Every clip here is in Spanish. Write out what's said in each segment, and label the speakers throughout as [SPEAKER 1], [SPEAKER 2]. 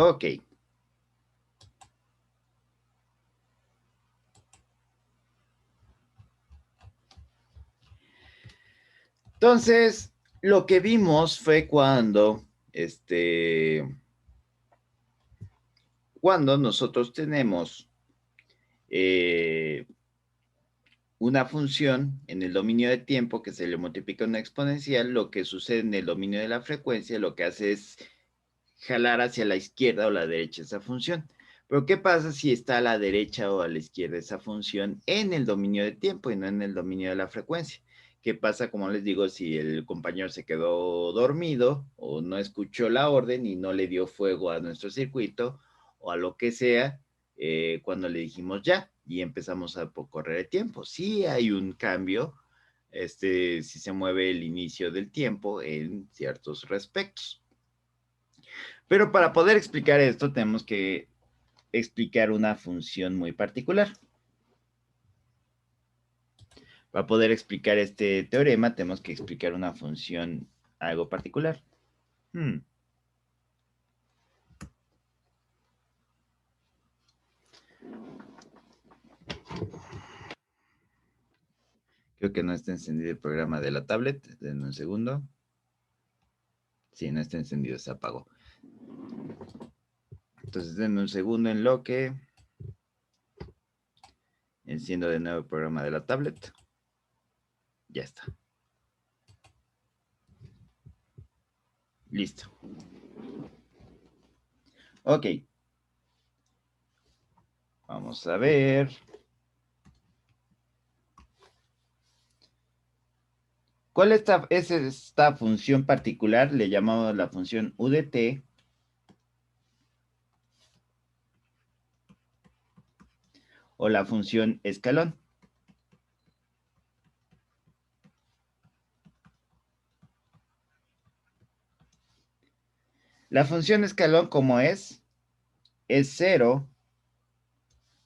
[SPEAKER 1] Ok. Entonces, lo que vimos fue cuando nosotros tenemos una función en el dominio de tiempo que se le multiplica una exponencial, lo que sucede en el dominio de la frecuencia, lo que hace es jalar hacia la izquierda o la derecha esa función. Pero ¿qué pasa si está a la derecha o a la izquierda esa función en el dominio de tiempo y no en el dominio de la frecuencia? ¿Qué pasa, como les digo, si el compañero se quedó dormido o no escuchó la orden y no le dio fuego a nuestro circuito o a lo que sea cuando le dijimos ya y empezamos a correr el tiempo? Sí hay un cambio, si se mueve el inicio del tiempo en ciertos respectos. Pero para poder explicar esto tenemos que explicar una función muy particular. Para poder explicar este teorema tenemos que explicar una función algo particular. Creo que no está encendido el programa de la tablet. Denme un segundo. Sí, no está encendido, se apagó. Entonces denme un segundo en lo que enciendo de nuevo el programa de la tablet. Ya está. Listo. Ok. Vamos a ver. ¿Cuál es esta función particular? Le llamamos la función UDT. O la función escalón. La función escalón, como es 0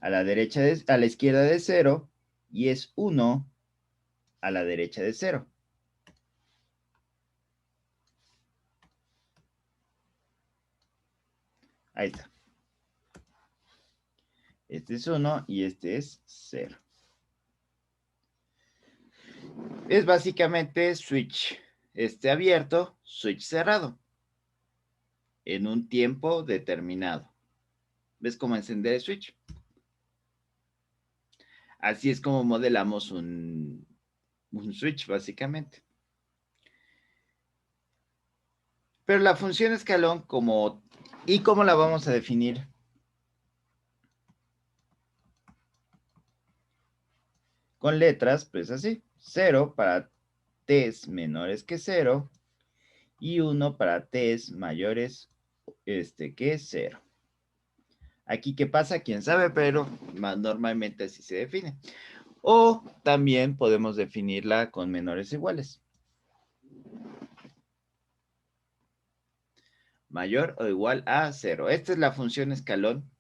[SPEAKER 1] a la derecha a la izquierda de 0 y es 1 a la derecha de 0. Ahí está. Este es 1 y este es 0. Es básicamente switch abierto, switch cerrado, en un tiempo determinado. ¿Ves cómo encender el switch? Así es como modelamos un switch, básicamente. Pero la función escalón, ¿y cómo la vamos a definir? Con letras, pues así. 0 para t's menores que 0 y 1 para t's mayores que 0. Aquí, ¿qué pasa? ¿Quién sabe? Pero normalmente así se define. O también podemos definirla con menores o iguales. Mayor o igual a 0. Esta es la función escalón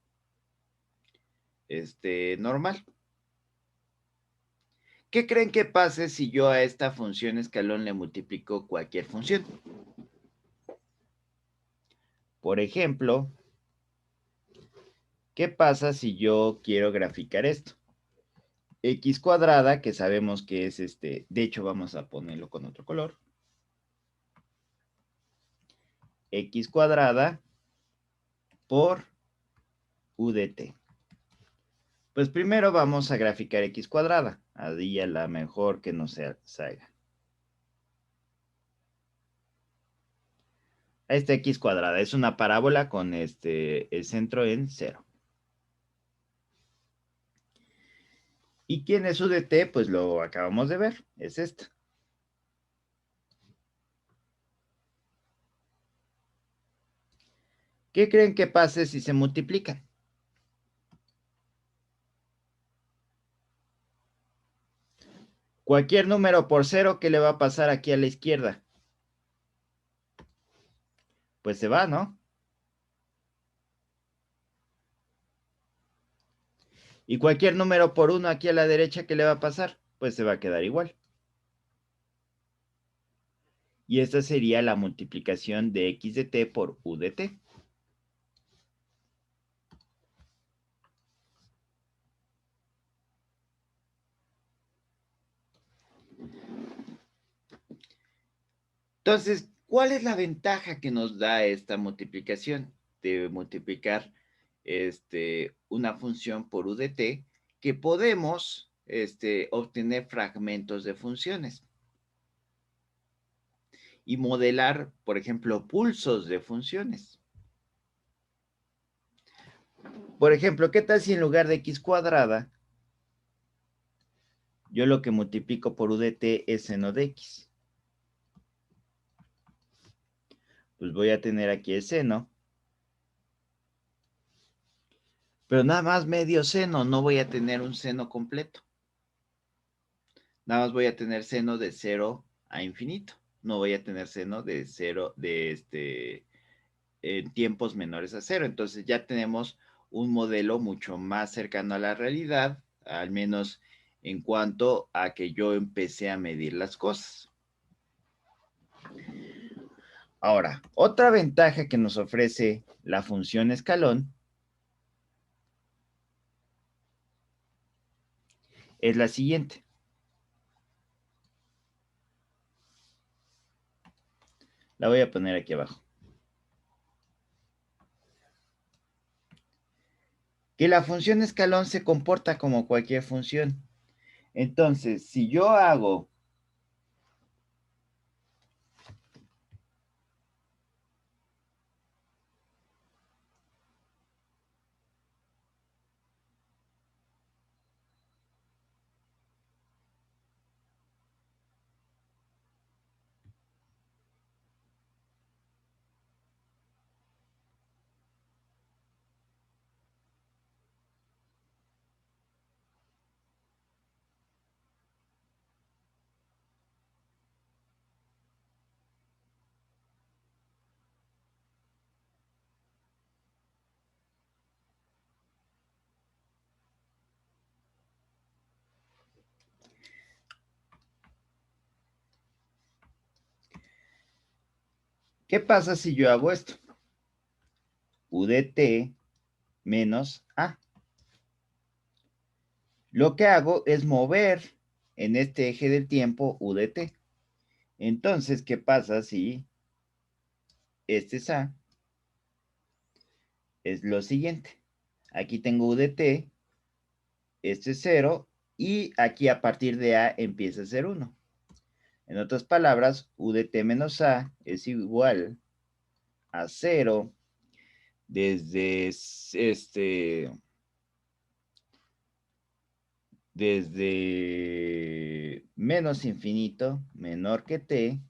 [SPEAKER 1] normal. ¿Qué creen que pase si yo a esta función escalón le multiplico cualquier función? Por ejemplo, ¿qué pasa si yo quiero graficar esto? X cuadrada, que sabemos que es de hecho vamos a ponerlo con otro color. X cuadrada por UDT. Pues primero vamos a graficar X cuadrada, a la mejor que nos salga. Esta X cuadrada es una parábola con el centro en 0. ¿Y quién es UDT? Pues lo acabamos de ver, es esta. ¿Qué creen que pase si se multiplican? Cualquier número por 0, ¿qué le va a pasar aquí a la izquierda? Pues se va, ¿no? Y cualquier número por 1 aquí a la derecha, ¿qué le va a pasar? Pues se va a quedar igual. Y esta sería la multiplicación de x de t por u de t. Entonces, ¿cuál es la ventaja que nos da esta multiplicación? De multiplicar una función por u de t, que podemos obtener fragmentos de funciones y modelar, por ejemplo, pulsos de funciones. Por ejemplo, ¿qué tal si en lugar de x cuadrada, yo lo que multiplico por u de t es seno de x? Pues voy a tener aquí el seno, pero nada más medio seno, no voy a tener un seno completo. Nada más voy a tener seno de 0 a infinito. No voy a tener seno de 0, en tiempos menores a 0. Entonces ya tenemos un modelo mucho más cercano a la realidad, al menos en cuanto a que yo empecé a medir las cosas. Ahora, otra ventaja que nos ofrece la función escalón es la siguiente. La voy a poner aquí abajo. Que la función escalón se comporta como cualquier función. Entonces, si yo hago ¿qué pasa si yo hago esto? U de t menos a. Lo que hago es mover en este eje del tiempo u de t. Entonces, ¿qué pasa si este es a? Es lo siguiente. Aquí tengo u de t, este es 0, y aquí a partir de a empieza a ser 1. En otras palabras, u de t menos a es igual a 0 desde desde menos infinito, menor que t,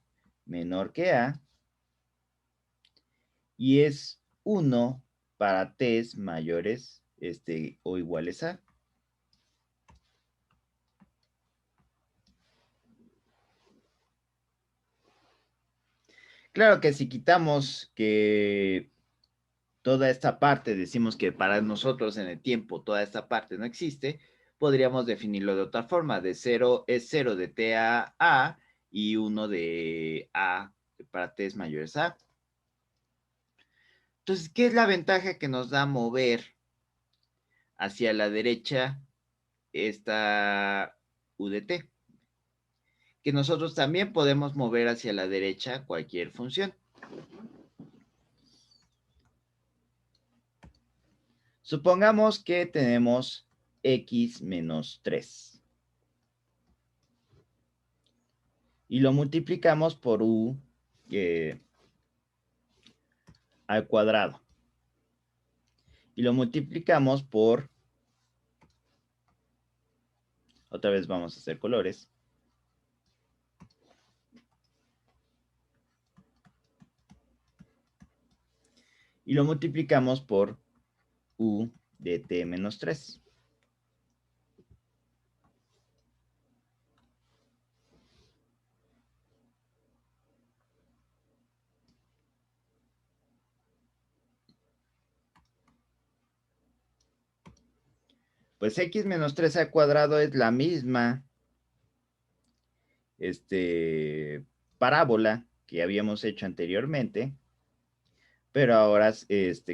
[SPEAKER 1] menor que a, y es 1 para t's mayores o iguales a. Claro que si quitamos que toda esta parte, decimos que para nosotros en el tiempo toda esta parte no existe, podríamos definirlo de otra forma. De 0 es 0 de t a a y 1 de a para t's mayores a. Entonces, ¿qué es la ventaja que nos da mover hacia la derecha esta u de t? Que nosotros también podemos mover hacia la derecha cualquier función. Supongamos que tenemos x menos 3. Y lo multiplicamos por u al cuadrado. Y lo multiplicamos por, otra vez vamos a hacer colores. Y lo multiplicamos por u de t menos 3. Pues x menos 3 al cuadrado es la misma parábola que habíamos hecho anteriormente, pero ahora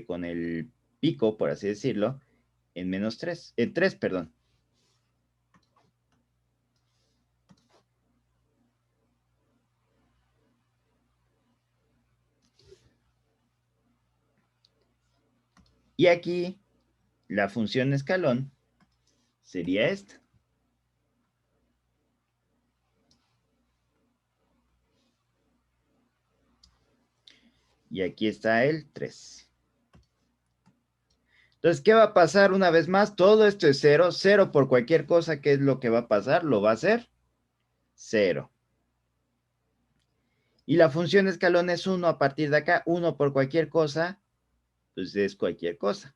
[SPEAKER 1] con el pico, por así decirlo, en menos 3, en 3, perdón. Y aquí la función escalón sería esta. Y aquí está el 3. Entonces, ¿qué va a pasar una vez más? Todo esto es 0. 0 por cualquier cosa, ¿qué es lo que va a pasar? Lo va a hacer 0. Y la función escalón es 1 a partir de acá. 1 por cualquier cosa, pues es cualquier cosa.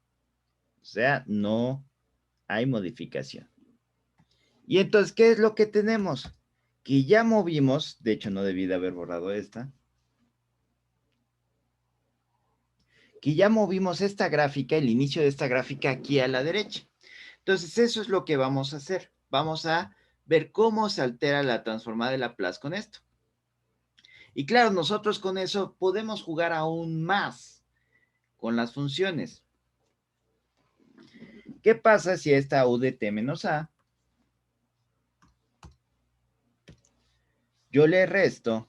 [SPEAKER 1] O sea, no hay modificación. Y entonces, ¿qué es lo que tenemos? Que ya movimos, de hecho no debí de haber borrado esta, que ya movimos esta gráfica, el inicio de esta gráfica aquí a la derecha. Entonces, eso es lo que vamos a hacer. Vamos a ver cómo se altera la transformada de Laplace con esto. Y claro, nosotros con eso podemos jugar aún más con las funciones. ¿Qué pasa si esta u de t menos a, yo le resto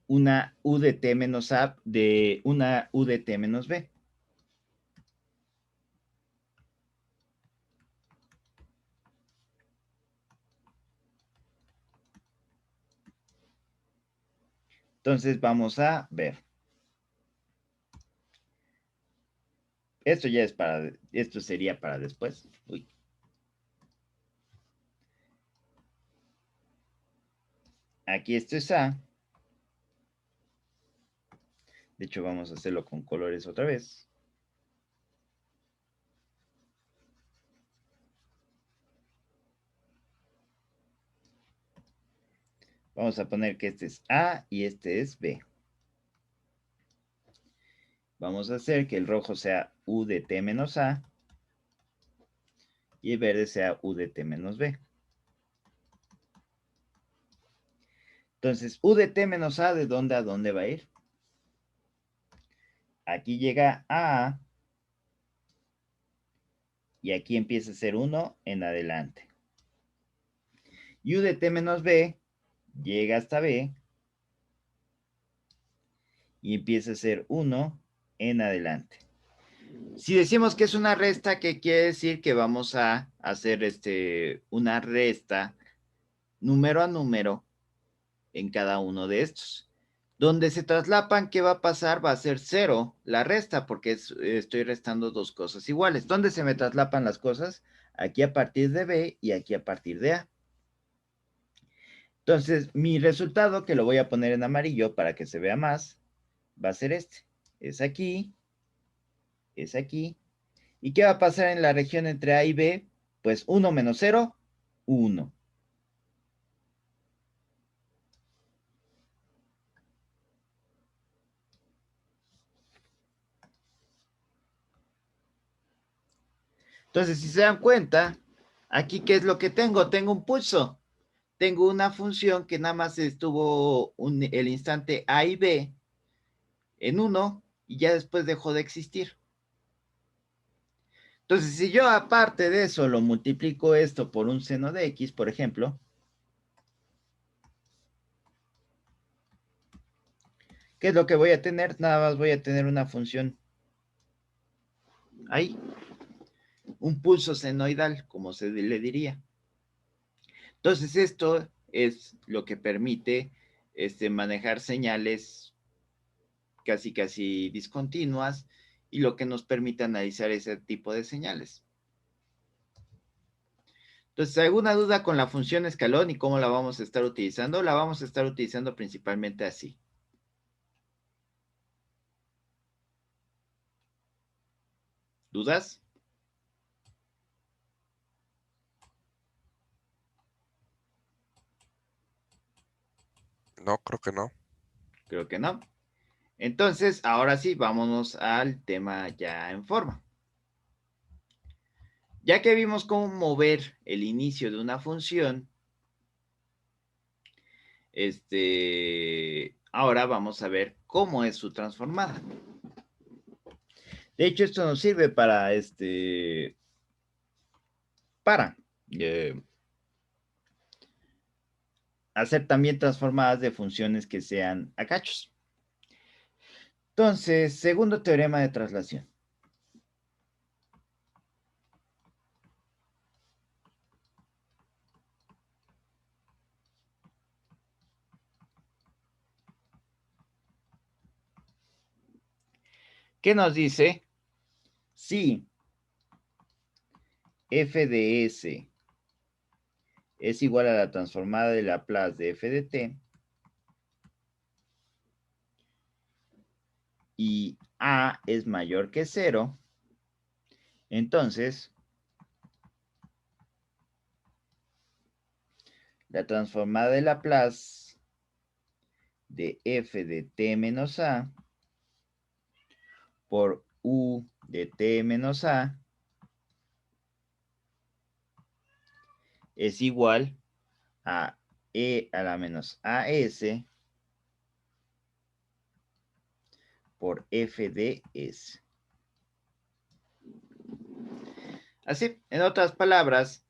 [SPEAKER 1] una u de t menos a de una u de t menos b? Entonces vamos a ver. Esto ya es para, esto sería para después. Uy. Aquí esto es A. De hecho, vamos a hacerlo con colores otra vez. Vamos a poner que este es A y este es B. Vamos a hacer que el rojo sea U de T menos A y el verde sea U de T menos B. Entonces, U de T menos A, ¿de dónde a dónde va a ir? Aquí llega a A y aquí empieza a ser 1 en adelante. Y U de T menos B llega hasta B y empieza a ser 1 en adelante. Si decimos que es una resta, ¿qué quiere decir? Que vamos a hacer una resta número a número en cada uno de estos. Donde se traslapan, ¿qué va a pasar? Va a ser 0 la resta, porque estoy restando dos cosas iguales. ¿Dónde se me traslapan las cosas? Aquí a partir de B y aquí a partir de A. Entonces, mi resultado, que lo voy a poner en amarillo para que se vea más, va a ser este. Es aquí, es aquí. ¿Y qué va a pasar en la región entre A y B? Pues 1 menos 0, 1. Entonces, si se dan cuenta, aquí, ¿qué es lo que tengo? Tengo un pulso. Tengo una función que nada más estuvo el instante A y B en 1 y ya después dejó de existir. Entonces, si yo aparte de eso lo multiplico esto por un seno de X, por ejemplo, ¿qué es lo que voy a tener? Nada más voy a tener una función ahí, un pulso senoidal, como se le diría. Entonces, esto es lo que permite manejar señales casi discontinuas y lo que nos permite analizar ese tipo de señales. Entonces, ¿alguna duda con la función escalón y cómo la vamos a estar utilizando? La vamos a estar utilizando principalmente así. ¿Dudas?
[SPEAKER 2] No, creo que no.
[SPEAKER 1] Creo que no. Entonces, ahora sí, vámonos al tema ya en forma. Ya que vimos cómo mover el inicio de una función, ahora vamos a ver cómo es su transformada. De hecho, esto nos sirve para eh, hacer también transformadas de funciones que sean a cachos. Entonces, segundo teorema de traslación. ¿Qué nos dice? Si f de s es igual a la transformada de Laplace de f de t y a es mayor que 0, entonces la transformada de Laplace de f de t menos a por u de t menos a es igual a e a la menos as por f de s. Así, en otras palabras,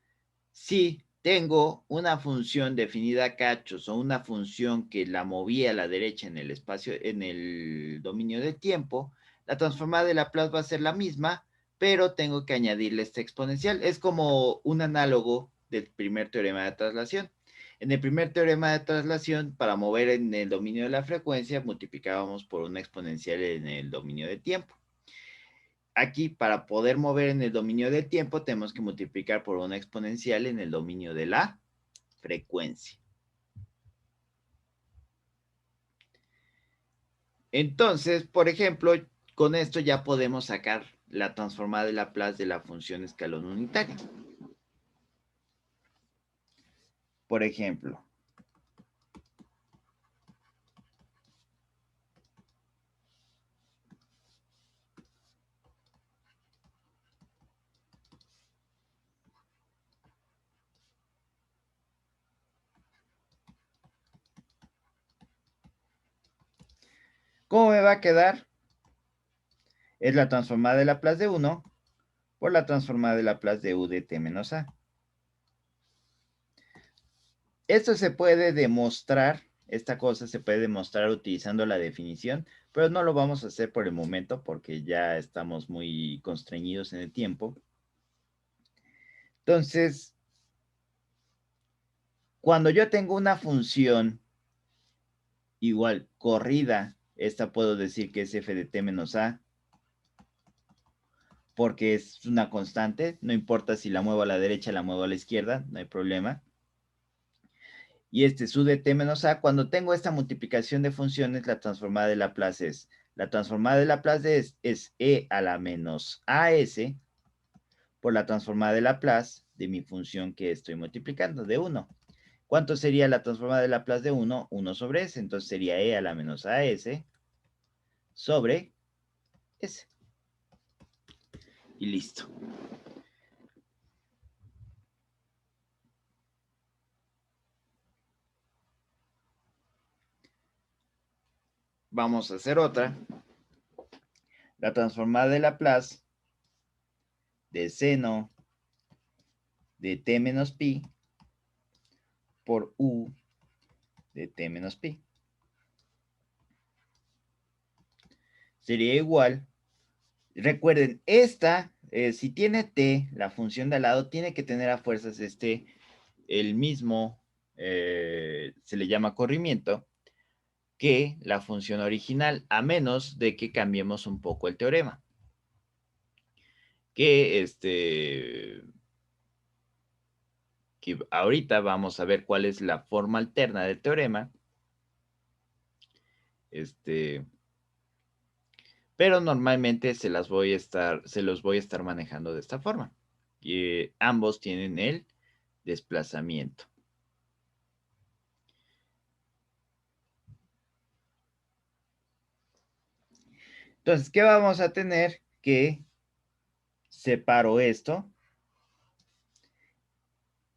[SPEAKER 1] si tengo una función definida a cachos o una función que la moví a la derecha en el espacio, en el dominio del tiempo, la transformada de Laplace va a ser la misma, pero tengo que añadirle esta exponencial. Es como un análogo del primer teorema de traslación. En el primer teorema de traslación, para mover en el dominio de la frecuencia, multiplicábamos por una exponencial en el dominio de tiempo. Aquí, para poder mover en el dominio del tiempo, tenemos que multiplicar por una exponencial en el dominio de la frecuencia. Entonces, por ejemplo, con esto ya podemos sacar la transformada de Laplace de la función escalón unitaria. Por ejemplo, ¿cómo me va a quedar? Es la transformada de Laplace de 1 por la transformada de Laplace de u de t menos a. Esto se puede demostrar, esta cosa se puede demostrar utilizando la definición, pero no lo vamos a hacer por el momento porque ya estamos muy constreñidos en el tiempo. Entonces, cuando yo tengo una función igual corrida, esta puedo decir que es f de t menos a, porque es una constante, no importa si la muevo a la derecha, la muevo a la izquierda, no hay problema. Y este su de t menos a, cuando tengo esta multiplicación de funciones, la transformada de Laplace es, la transformada de Laplace es e a la menos as por la transformada de Laplace de mi función que estoy multiplicando, de 1. ¿Cuánto sería la transformada de Laplace de 1? 1 sobre s, entonces sería e a la menos as sobre s. Y listo. Vamos a hacer otra. La transformada de Laplace de seno de t menos pi por u de t menos pi. Sería igual. Recuerden, esta, si tiene t, la función de al lado tiene que tener a fuerzas el mismo, se le llama corrimiento, que la función original, a menos de que cambiemos un poco el teorema. Que ahorita vamos a ver cuál es la forma alterna del teorema. Pero normalmente se los voy a estar manejando de esta forma. Y ambos tienen el desplazamiento. Entonces, ¿qué vamos a tener? Que separo esto.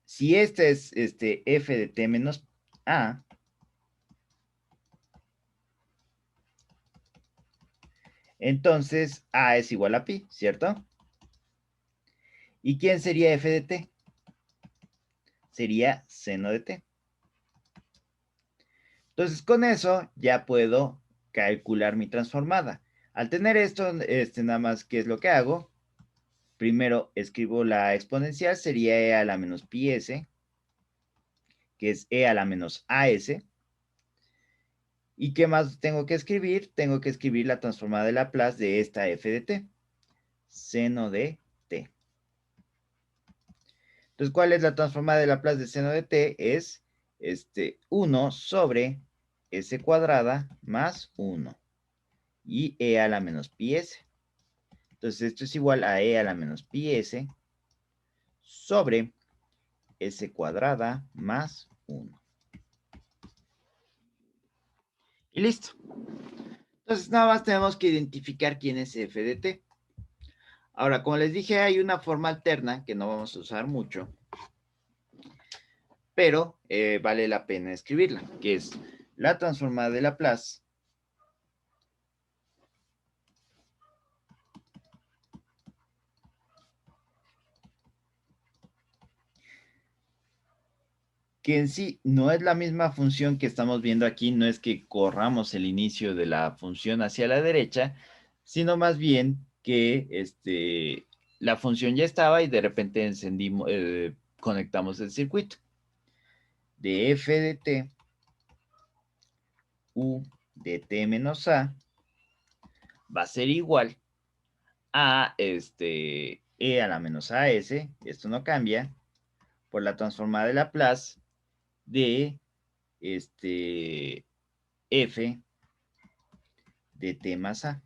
[SPEAKER 1] Si este es f de t menos a, entonces a es igual a pi, ¿cierto? ¿Y quién sería f de t? Sería seno de t. Entonces, con eso ya puedo calcular mi transformada. Al tener esto, nada más, ¿qué es lo que hago? Primero escribo la exponencial, sería e a la menos pi s, que es e a la menos as. ¿Y qué más tengo que escribir? Tengo que escribir la transformada de Laplace de esta f de t. Seno de t. Entonces, ¿cuál es la transformada de Laplace de seno de t? Es 1 sobre s cuadrada más 1 y e a la menos pi s. Entonces, esto es igual a e a la menos pi s sobre s cuadrada más 1. Y listo. Entonces, nada más tenemos que identificar quién es f de t. Ahora, como les dije, hay una forma alterna que no vamos a usar mucho, pero vale la pena escribirla, que es la transformada de Laplace que en sí no es la misma función que estamos viendo aquí, no es que corramos el inicio de la función hacia la derecha, sino más bien que la función ya estaba y de repente encendimos, conectamos el circuito. De f de t, u de t menos a, va a ser igual a e a la menos as, esto no cambia, por la transformada de Laplace de f de t más a.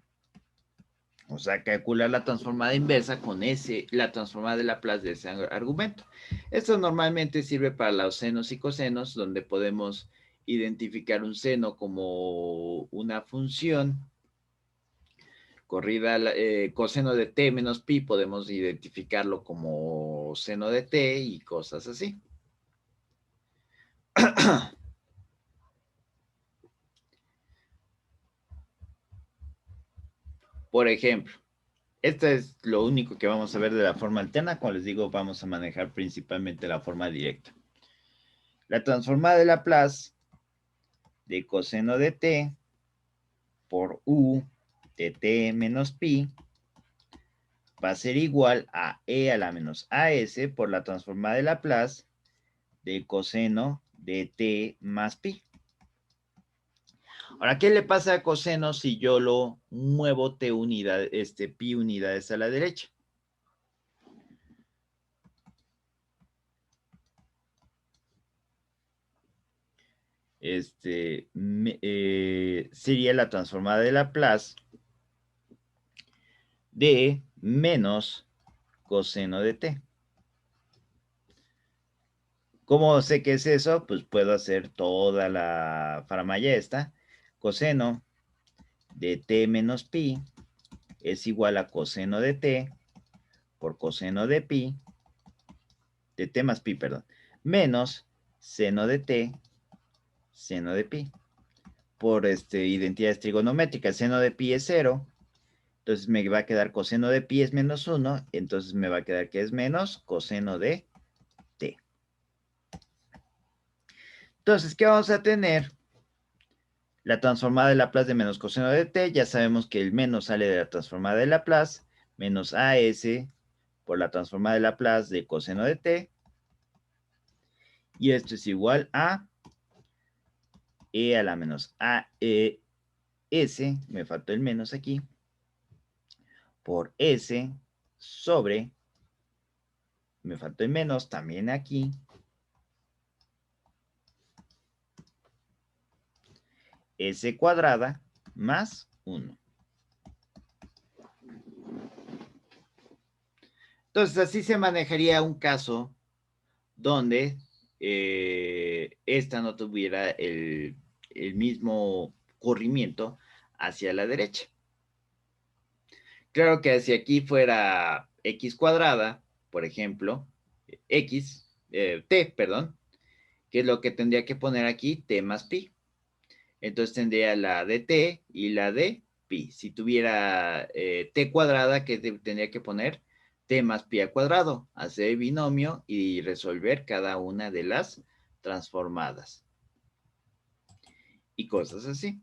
[SPEAKER 1] O sea, calcular la transformada inversa con la transformada de Laplace de ese argumento. Esto normalmente sirve para los senos y cosenos, donde podemos identificar un seno como una función corrida, coseno de t menos pi, podemos identificarlo como seno de t y cosas así. Por ejemplo, esto es lo único que vamos a ver de la forma alterna. Como les digo, vamos a manejar principalmente la forma directa. La transformada de Laplace de coseno de t por u de t menos pi va a ser igual a e a la menos as por la transformada de Laplace de coseno de t más pi. Ahora, ¿qué le pasa a coseno si yo lo muevo t unidades, pi unidades a la derecha? Sería la transformada de Laplace de menos coseno de t. ¿Cómo sé qué es eso? Pues puedo hacer toda la faramalla esta. Coseno de t menos pi es igual a coseno de t por coseno de pi, de t más pi, perdón, menos seno de t, seno de pi. Por identidades trigonométricas, seno de pi es 0, entonces me va a quedar coseno de pi es menos 1, entonces me va a quedar que es menos coseno de t. Entonces, ¿qué vamos a tener? La transformada de Laplace de menos coseno de t, ya sabemos que el menos sale de la transformada de Laplace, menos as por la transformada de Laplace de coseno de t, y esto es igual a e a la menos a s, me faltó el menos aquí, por s sobre, me faltó el menos también aquí, s cuadrada más 1. Entonces, así se manejaría un caso donde esta no tuviera el mismo corrimiento hacia la derecha. Claro que si aquí fuera x cuadrada, por ejemplo, t, perdón, que es lo que tendría que poner aquí, t más pi. Entonces tendría la de t y la de pi. Si tuviera t cuadrada, ¿qué tendría que poner? T más pi al cuadrado, hacer el binomio y resolver cada una de las transformadas. Y cosas así.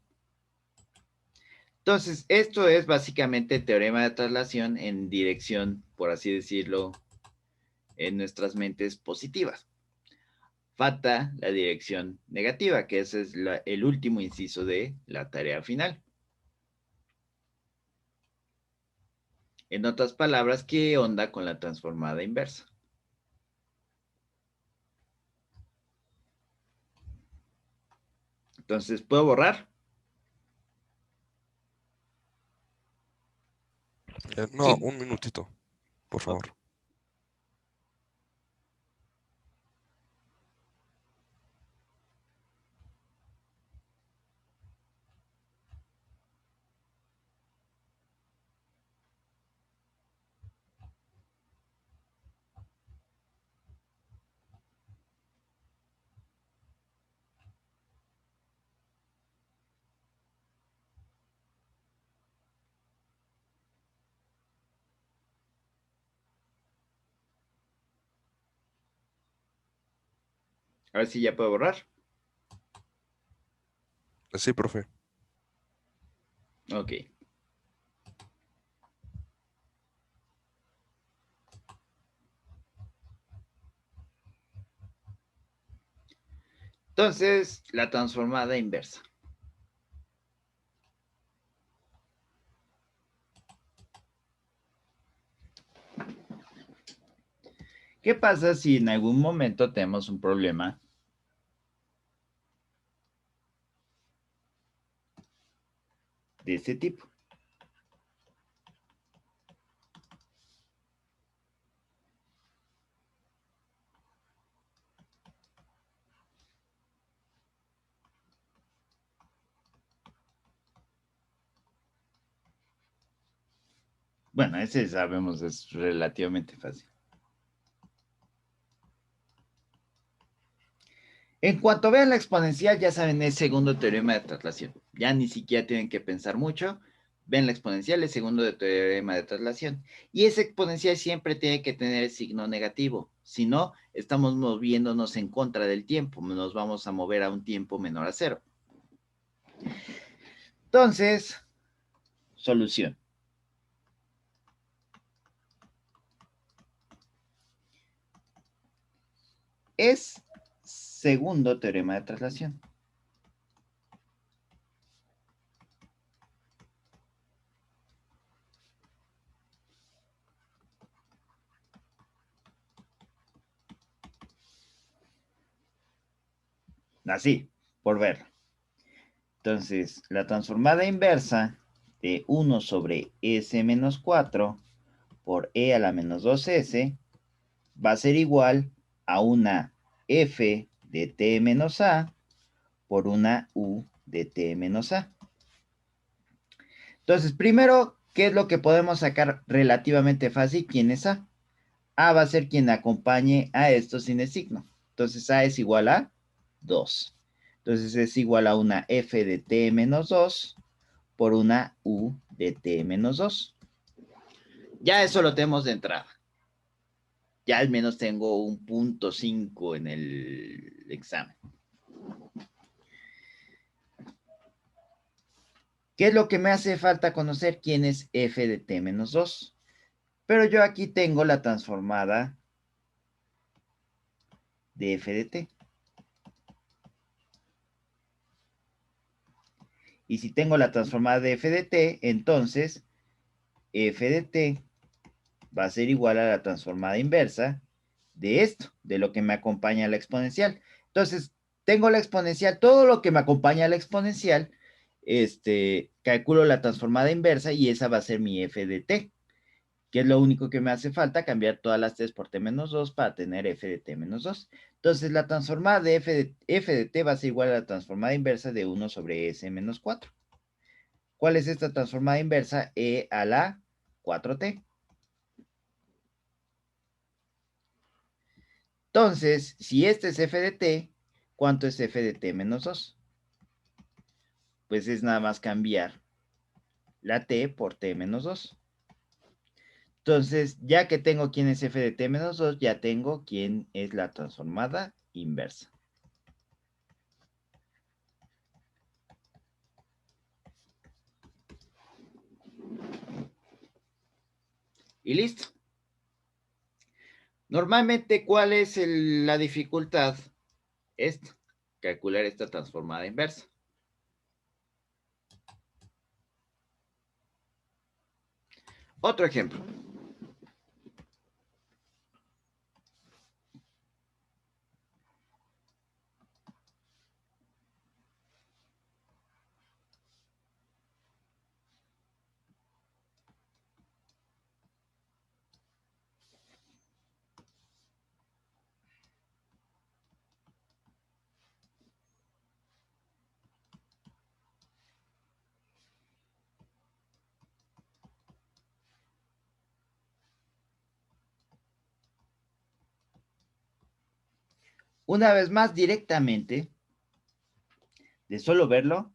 [SPEAKER 1] Entonces, esto es básicamente el teorema de traslación en dirección, por así decirlo, en nuestras mentes positivas. falta la dirección negativa, que ese es el último inciso de la tarea final. En otras palabras, ¿qué onda con la transformada inversa? Entonces, ¿puedo borrar?
[SPEAKER 2] No, un minutito, por
[SPEAKER 1] Ok.
[SPEAKER 2] favor.
[SPEAKER 1] A ver si ya puedo borrar.
[SPEAKER 2] Sí, profe.
[SPEAKER 1] Ok. Entonces, la transformada inversa. ¿Qué pasa si en algún momento tenemos un problema de este tipo? Bueno, ese sabemos es relativamente fácil. En cuanto vean la exponencial, ya saben, es segundo teorema de traslación. Ya ni siquiera tienen que pensar mucho. Ven la exponencial, es segundo de teorema de traslación. Y esa exponencial siempre tiene que tener signo negativo. Si no, estamos moviéndonos en contra del tiempo. Nos vamos a mover a un tiempo menor a cero. Entonces, solución. Es segundo teorema de traslación. Así, por verlo. Entonces, la transformada inversa de 1 sobre s menos 4 por e a la menos 2s va a ser igual a una f de t menos a por una u de t menos a. Entonces, primero, ¿qué es lo que podemos sacar relativamente fácil? ¿Quién es a? A va a ser quien acompañe a esto sin el signo. Entonces, a es igual a 2. Entonces, es igual a una f de t menos 2 por una u de t menos 2. Ya eso lo tenemos de entrada. Ya al menos tengo un punto 5 en el examen. ¿Qué es lo que me hace falta conocer? ¿Quién es f de t menos 2? Pero yo aquí tengo la transformada de f de t. Y si tengo la transformada de f de t, entonces f de t va a ser igual a la transformada inversa de esto, de lo que me acompaña a la exponencial. Entonces, tengo la exponencial, todo lo que me acompaña a la exponencial, calculo la transformada inversa y esa va a ser mi f de t, que es lo único que me hace falta, cambiar todas las t por t menos 2 para tener f de t menos 2. Entonces, la transformada de f de t va a ser igual a la transformada inversa de 1 sobre s menos 4. ¿Cuál es esta transformada inversa? E a la 4t. Entonces, si este es f de t, ¿cuánto es f de t menos 2? Pues es nada más cambiar la t por t menos 2. Entonces, ya que tengo quién es f de t menos 2, ya tengo quién es la transformada inversa. Y listo. Normalmente, ¿cuál es la dificultad esta, calcular esta transformada inversa. Otro ejemplo. Una vez más, directamente, de solo verlo,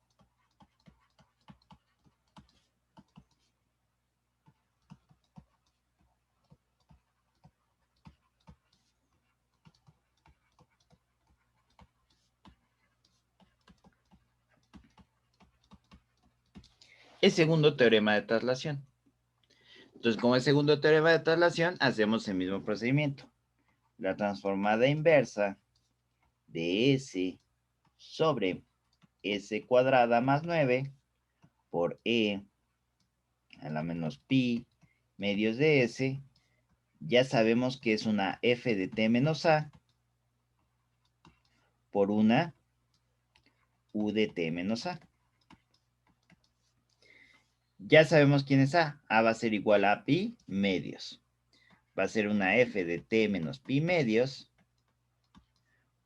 [SPEAKER 1] es segundo teorema de traslación. Entonces, como es segundo teorema de traslación, hacemos el mismo procedimiento. La transformada inversa de S sobre S cuadrada más 9 por E a la menos pi medios de S, ya sabemos que es una f de t menos a por una u de t menos a. Ya sabemos quién es a. A va a ser igual a pi medios. Va a ser una f de t menos pi medios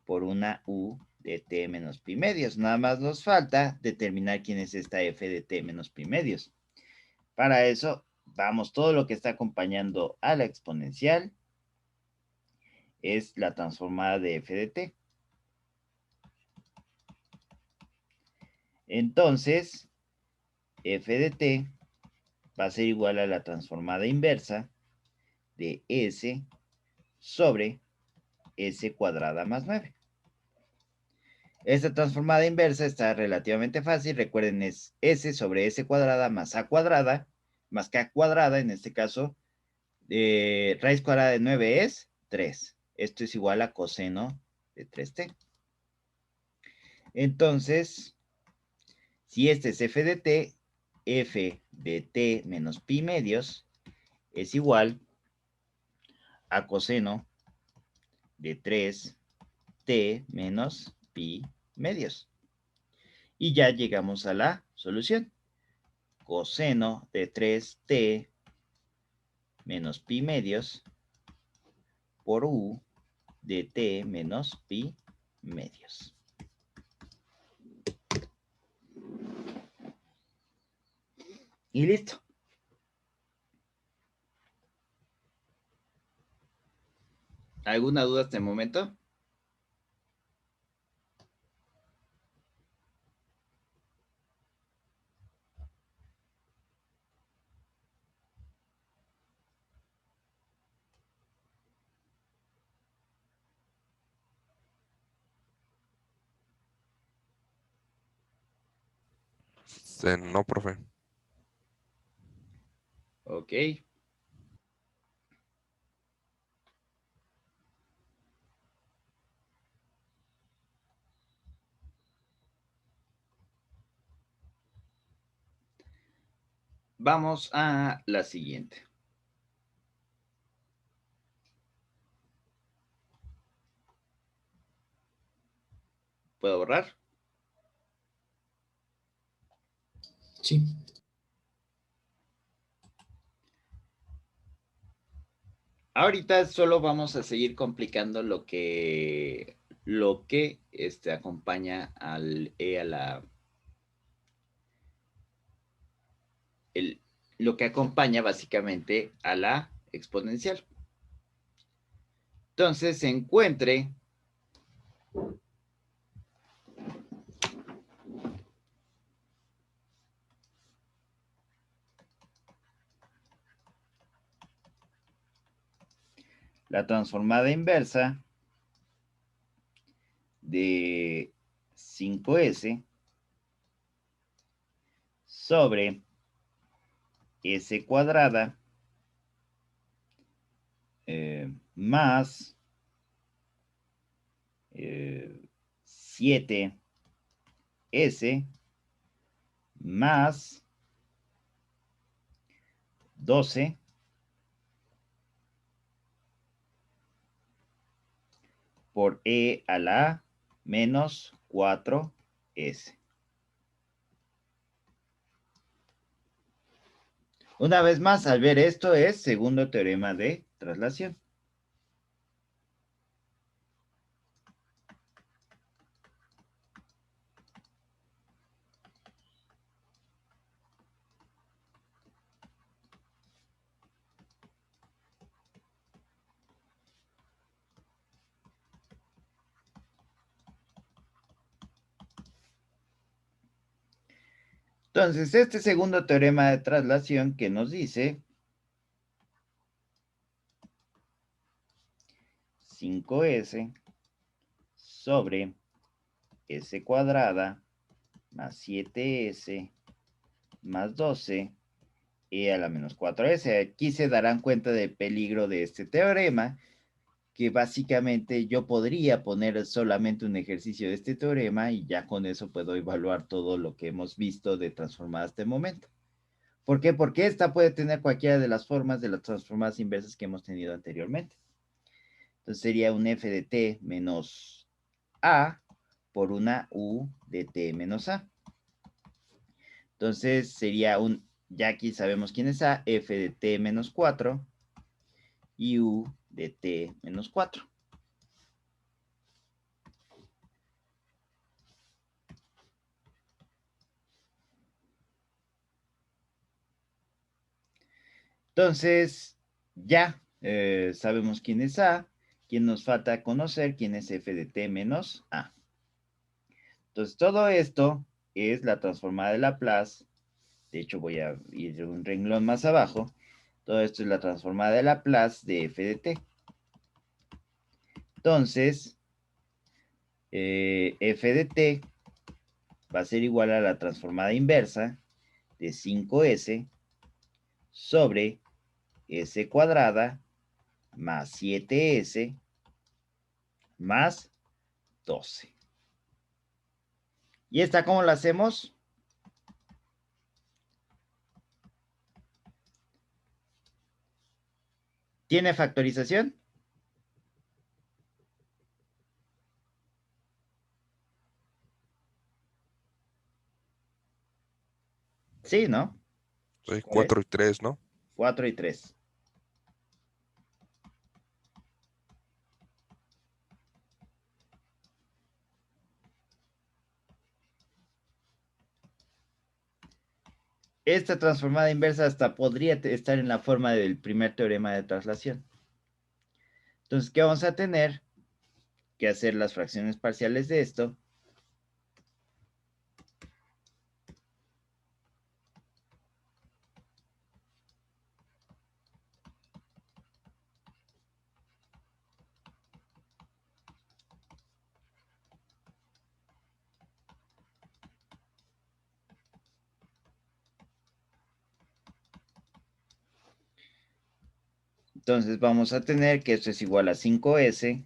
[SPEAKER 1] por una u de t menos pi medios. Nada más nos falta determinar quién es esta f de t menos pi medios. Para eso, vamos, todo lo que está acompañando a la exponencial es la transformada de f de t. Entonces, f de t va a ser igual a la transformada inversa de s sobre s cuadrada más 9. Esta transformada inversa está relativamente fácil. Recuerden, es s sobre s cuadrada más a cuadrada, más k cuadrada, en este caso, raíz cuadrada de 9 es 3. Esto es igual a coseno de 3t. Entonces, si este es f de t menos pi medios es igual a coseno de 3t menos pi medios. Y ya llegamos a la solución. Coseno de 3t menos pi medios por u de t menos pi medios. Y listo. ¿Alguna duda hasta el momento?
[SPEAKER 2] No, profe.
[SPEAKER 1] Ok. Vamos a la siguiente. ¿Puedo borrar?
[SPEAKER 3] Sí.
[SPEAKER 1] Ahorita solo vamos a seguir complicando lo que acompaña al e a la lo que acompaña básicamente a la exponencial. Entonces se encuentre la transformada inversa de 5s sobre s cuadrada más 7S más 12 por E a la A menos 4S. Una vez más, al ver esto es segundo teorema de traslación. Entonces, este segundo teorema de traslación que nos dice 5S sobre S cuadrada más 7S más 12 E a la menos 4S. Aquí se darán cuenta del peligro de este teorema, que básicamente yo podría poner solamente un ejercicio de este teorema y ya con eso puedo evaluar todo lo que hemos visto de transformada hasta el momento. ¿Por qué? Porque esta puede tener cualquiera de las formas de las transformadas inversas que hemos tenido anteriormente. Entonces sería un f de t menos a por una u de t menos a. Entonces sería un, ya aquí sabemos quién es a, f de t menos 4 y u de t menos 4. Entonces, ya sabemos quién es a, quién nos falta conocer, quién es f de t menos a. Entonces, todo esto es la transformada de Laplace. De hecho, voy a ir un renglón más abajo. Todo esto es la transformada de Laplace de f de t. Entonces, f de t va a ser igual a la transformada inversa de 5s sobre s cuadrada más 7s más 12. ¿Y esta cómo la hacemos? ¿Tiene factorización? Sí, ¿no?
[SPEAKER 2] Sí,
[SPEAKER 1] ¿Cuál es?
[SPEAKER 2] 4 y 3, ¿no?
[SPEAKER 1] 4 y 3. Esta transformada inversa hasta podría estar en la forma del primer teorema de traslación. Entonces, ¿qué vamos a tener? Que hacer las fracciones parciales de esto. Entonces vamos a tener que esto es igual a 5s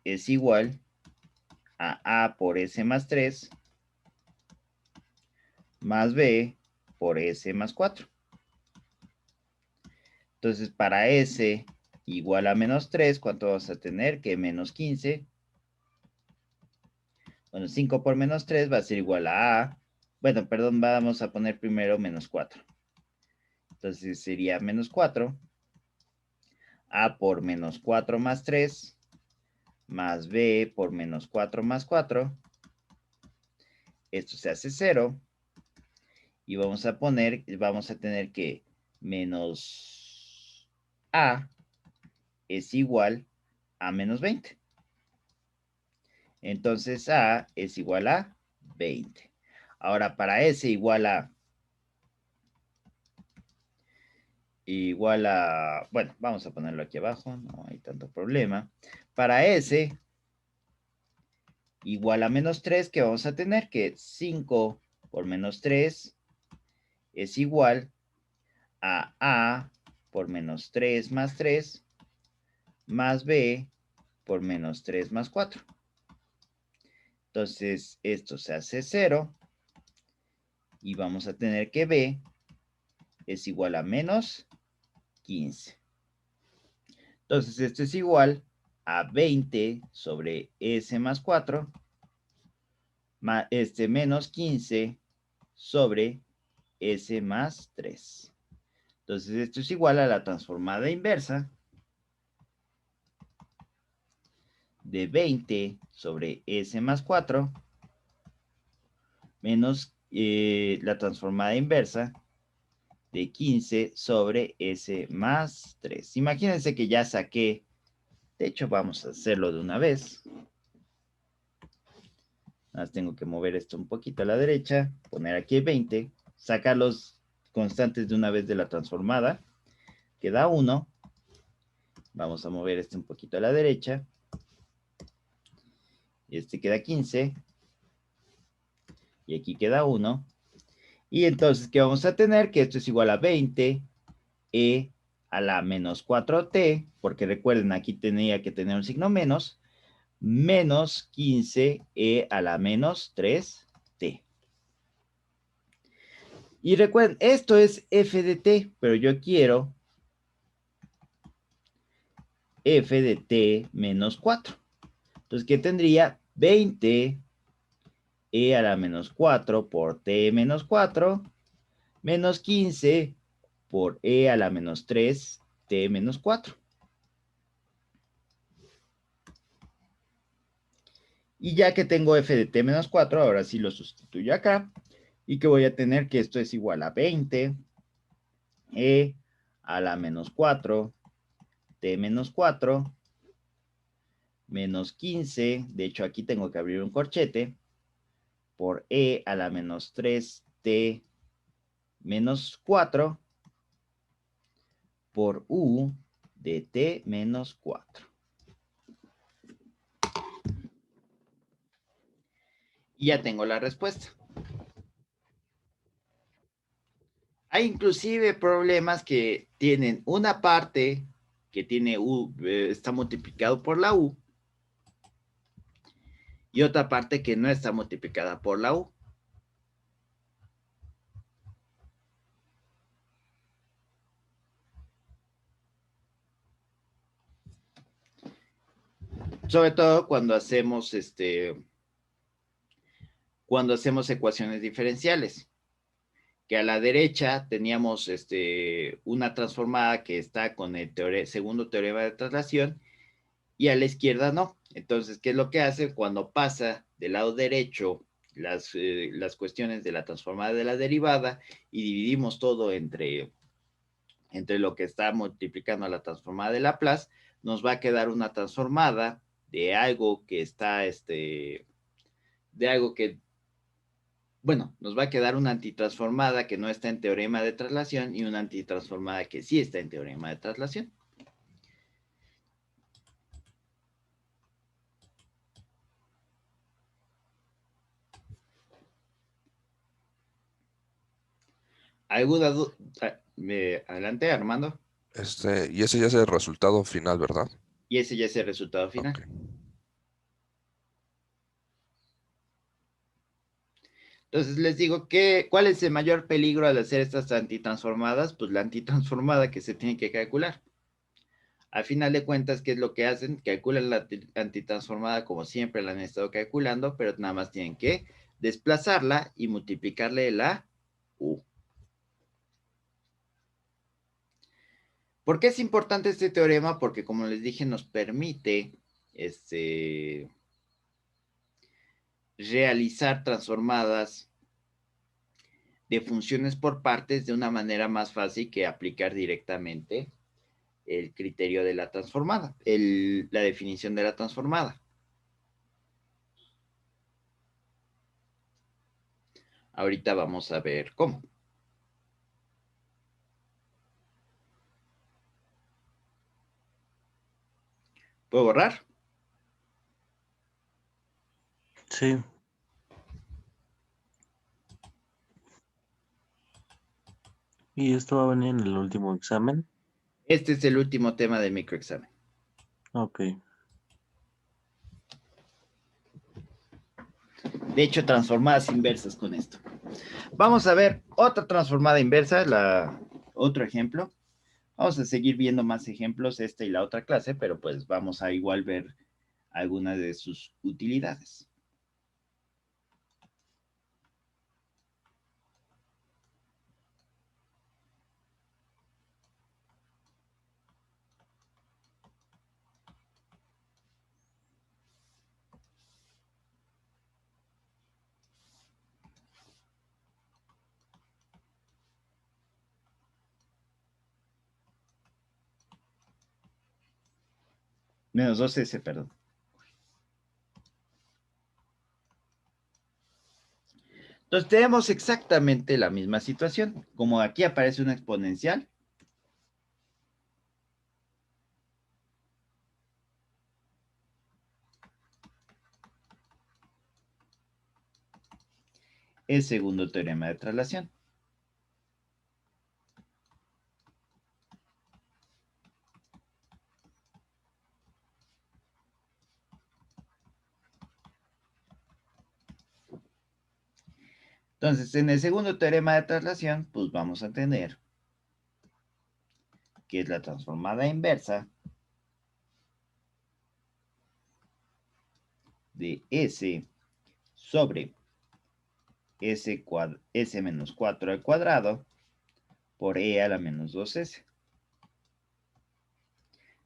[SPEAKER 1] es igual a por s más 3 más b por s más 4. Entonces para s igual a menos 3, ¿cuánto vamos a tener? Que menos 15. Bueno, 5 por menos 3 va a ser igual a. Bueno, perdón, vamos a poner primero menos 4. Entonces sería menos 4. A por menos 4 más 3 más b por menos 4 más 4. Esto se hace 0. Y vamos a tener que menos a es igual a menos 20. Entonces a es igual a 20. Ahora para s bueno, vamos a ponerlo aquí abajo, no hay tanto problema. Para s igual a menos 3, ¿qué vamos a tener? Que 5 por menos 3 es igual a por menos 3 más 3 más b por menos 3 más 4. Entonces, esto se hace 0. Y vamos a tener que B es igual a menos 15. Entonces, esto es igual a 20 sobre S más 4, menos 15 sobre S más 3. Entonces, esto es igual a la transformada inversa de 20 sobre S más 4 menos la transformada inversa de 15 sobre S más 3. Imagínense que ya saqué, de hecho vamos a hacerlo de una vez. Nada más tengo que mover esto un poquito a la derecha, poner aquí 20, sacar los constantes de una vez de la transformada, queda 1. Vamos a mover este un poquito a la derecha. Este queda 15. Y aquí queda 1. Y entonces, ¿qué vamos a tener? Que esto es igual a 20 e a la menos 4t, porque recuerden, aquí tenía que tener un signo menos 15 e a la menos 3t. Y recuerden, esto es f de t, pero yo quiero f de t menos 4. Entonces, ¿qué tendría? 20 e a la menos 4 por t menos 4 menos 15 por e a la menos 3 t menos 4. Y ya que tengo f de t menos 4, ahora sí lo sustituyo acá. Y que voy a tener que esto es igual a 20 e a la menos 4 t menos 4 menos 15. De hecho, aquí tengo que abrir un corchete por e a la menos 3t menos 4 por u de t menos 4. Y ya tengo la respuesta. Hay inclusive problemas que tienen una parte que tiene u, está multiplicado por la u, y otra parte que no está multiplicada por la u. Sobre todo cuando hacemos ecuaciones diferenciales, que a la derecha teníamos una transformada que está con el segundo teorema de traslación y a la izquierda no. Entonces, ¿qué es lo que hace? Cuando pasa del lado derecho las cuestiones de la transformada de la derivada y dividimos todo entre lo que está multiplicando a la transformada de Laplace, nos va a quedar una transformada de algo que está, de algo que, bueno, nos va a quedar una antitransformada que no está en teorema de traslación y una antitransformada que sí está en teorema de traslación. ¿Alguna duda? Adelante, Armando.
[SPEAKER 2] Y ese ya es el resultado final, ¿verdad?
[SPEAKER 1] Y ese ya es el resultado final.
[SPEAKER 2] Ok.
[SPEAKER 1] Entonces les digo ¿cuál es el mayor peligro al hacer estas antitransformadas? Pues la antitransformada que se tiene que calcular. Al final de cuentas, ¿qué es lo que hacen? Calculan la antitransformada como siempre la han estado calculando, pero nada más tienen que desplazarla y multiplicarle la u. ¿Por qué es importante este teorema? Porque como les dije, nos permite realizar transformadas de funciones por partes de una manera más fácil que aplicar directamente el criterio de la transformada, la definición de la transformada. Ahorita vamos a ver cómo. ¿Puedo borrar?
[SPEAKER 4] Sí. ¿Y esto va a venir en el último examen?
[SPEAKER 1] Este es el último tema del microexamen.
[SPEAKER 4] Ok.
[SPEAKER 1] De hecho, transformadas inversas con esto. Vamos a ver otra transformada inversa, otro ejemplo. Vamos a seguir viendo más ejemplos esta y la otra clase, pero pues vamos a igual ver algunas de sus utilidades. Menos 2s, perdón. Entonces tenemos exactamente la misma situación. Como aquí aparece una exponencial, es segundo teorema de traslación. Entonces, en el segundo teorema de traslación, pues vamos a tener que es la transformada inversa de S sobre S menos 4 al cuadrado por E a la menos 2S.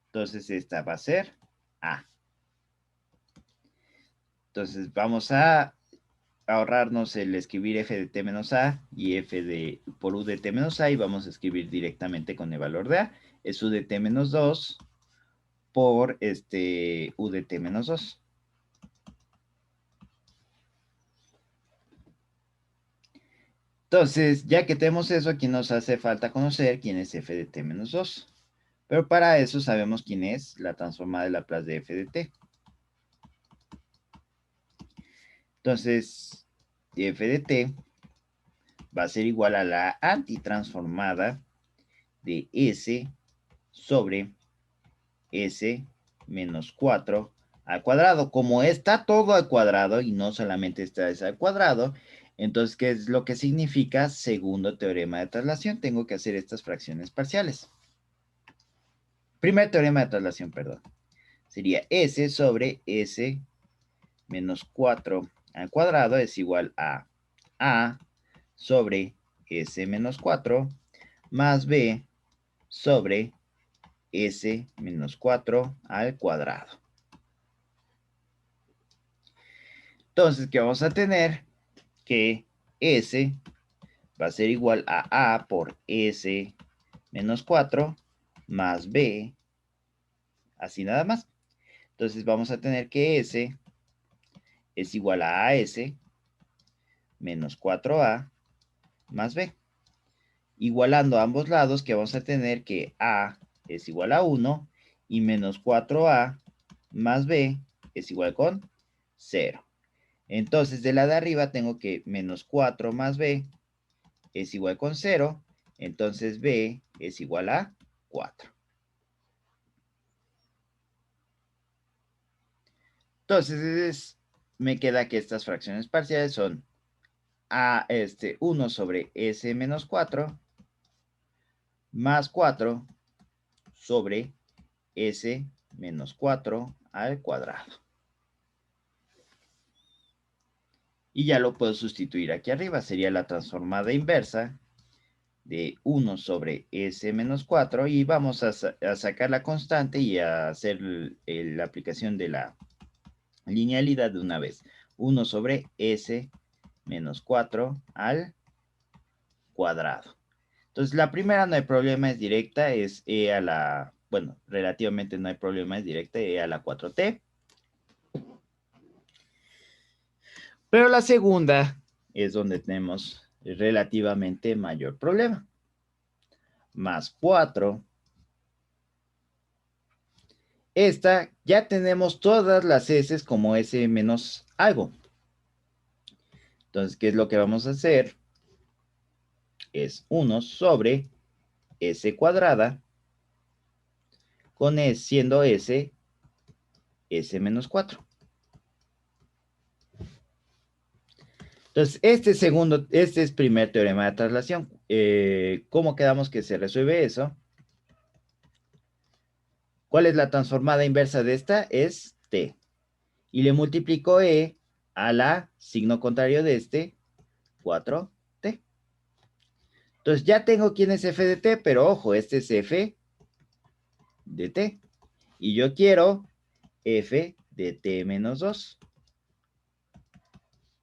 [SPEAKER 1] Entonces, esta va a ser A. Entonces, vamos a ahorrarnos el escribir f de t menos a y f por u de t menos a y vamos a escribir directamente con el valor de a. Es u de t menos 2 por u de t menos 2. Entonces, ya que tenemos eso, aquí nos hace falta conocer quién es f de t menos 2. Pero para eso sabemos quién es la transformada de Laplace de f de t. Entonces, f de t va a ser igual a la antitransformada de s sobre s menos 4 al cuadrado. Como está todo al cuadrado y no solamente está es al cuadrado, entonces, ¿qué es lo que significa segundo teorema de traslación? Tengo que hacer estas fracciones parciales. Primer teorema de traslación, perdón. Sería s sobre s menos 4 al cuadrado es igual a sobre s menos 4 más b sobre s menos 4 al cuadrado. Entonces, ¿qué vamos a tener? Que s va a ser igual a por s menos 4 más b, así nada más. Entonces, vamos a tener que s es igual a as menos 4a más b. Igualando a ambos lados, que vamos a tener que a es igual a 1 y menos 4a más b es igual con 0. Entonces, de la de arriba tengo que menos 4 más b es igual con 0. Entonces, b es igual a 4. Entonces, me queda que estas fracciones parciales son 1 sobre s menos 4 más 4 sobre s menos 4 al cuadrado. Y ya lo puedo sustituir aquí arriba. Sería la transformada inversa de 1 sobre s menos 4. Y vamos a sacar la constante y a hacer la aplicación de la linealidad de una vez. 1 sobre s menos 4 al cuadrado. Entonces, la primera no hay problema, es directa, es e a la, bueno, relativamente no hay problema, es directa, e a la 4t. Pero la segunda es donde tenemos relativamente mayor problema. Más 4. Esta ya tenemos todas las s como s menos algo. Entonces, ¿qué es lo que vamos a hacer? Es 1 sobre s cuadrada con s siendo s menos 4. Entonces, este es primer teorema de traslación. ¿Cómo quedamos que se resuelve eso? ¿Cuál es la transformada inversa de esta? Es t. Y le multiplico e a la signo contrario de este, 4t. Entonces, ya tengo quién es f de t, pero ojo, este es f de t. Y yo quiero f de t menos 2.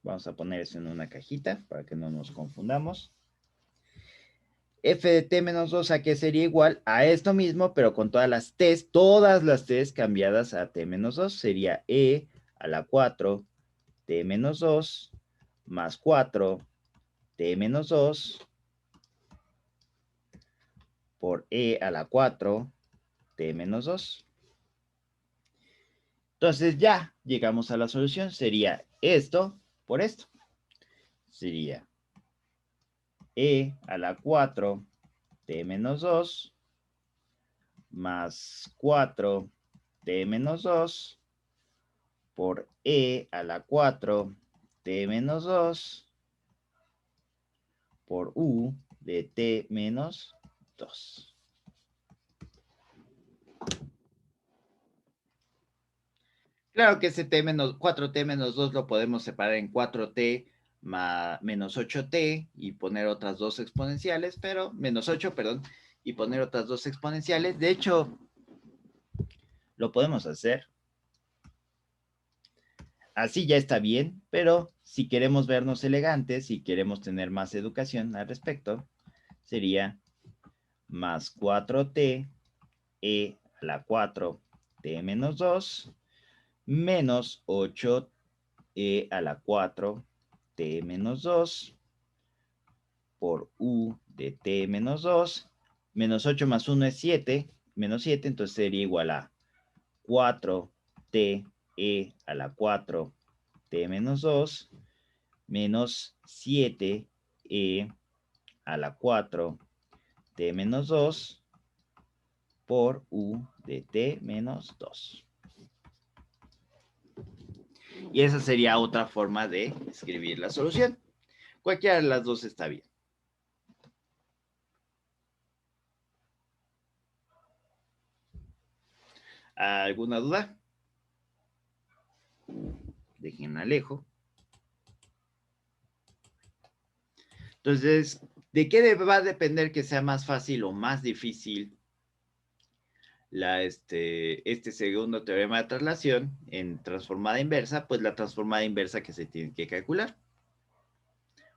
[SPEAKER 1] Vamos a poner eso en una cajita para que no nos confundamos. F de t menos 2, ¿a qué sería igual? A esto mismo, pero con todas las t's cambiadas a t menos 2. Sería e a la 4, t menos 2, más 4, t menos 2, por e a la 4, t menos 2. Entonces ya llegamos a la solución. Sería esto por esto. Sería e a la 4, t menos 2, más 4, t menos 2, por e a la 4, t menos 2, por u de t menos 2. Claro que ese t menos 4t menos 2 lo podemos separar en 4t menos 8t y poner otras dos exponenciales, pero menos 8, perdón, y poner otras dos exponenciales. De hecho, lo podemos hacer. Así ya está bien, pero si queremos vernos elegantes, si queremos tener más educación al respecto, sería más 4t e a la 4 t menos 2 menos 8 e a la 4 t menos 2 por u de t menos 2, menos 8 más 1 es 7, menos 7, entonces sería igual a 4t e a la 4 t menos 2 menos 7 e a la 4 t menos 2 por u de t menos 2. Y esa sería otra forma de escribir la solución. Cualquiera de las dos está bien. ¿Alguna duda? Dejen alejo. Entonces, ¿de qué va a depender que sea más fácil o más difícil este segundo teorema de traslación en transformada inversa? Pues la transformada inversa que se tiene que calcular.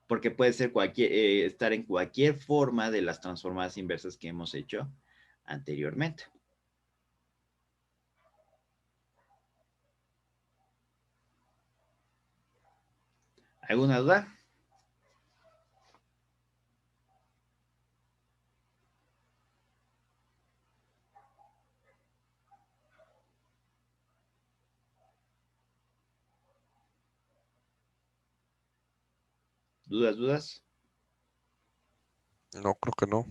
[SPEAKER 1] Porque puede ser estar en cualquier forma de las transformadas inversas que hemos hecho anteriormente. ¿Alguna duda? ¿Dudas?
[SPEAKER 2] No, creo que no.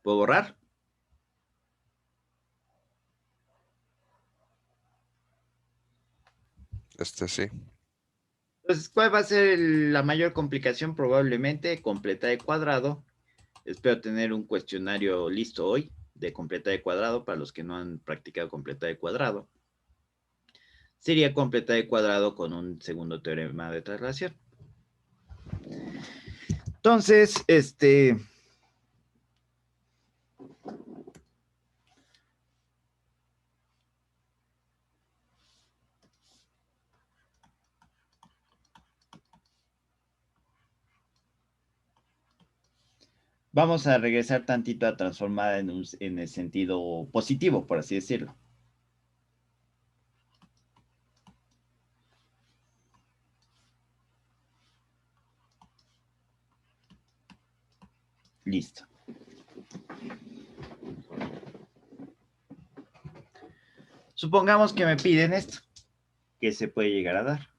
[SPEAKER 1] ¿Puedo borrar?
[SPEAKER 2] Sí.
[SPEAKER 1] Entonces, ¿cuál va a ser la mayor complicación? Probablemente completa de cuadrado. Espero tener un cuestionario listo hoy de completa de cuadrado para los que no han practicado completa de cuadrado. Sería completa de cuadrado con un segundo teorema de traslación. Entonces, vamos a regresar tantito a transformada en el sentido positivo, por así decirlo. Listo. Supongamos que me piden esto. ¿Qué se puede llegar a dar?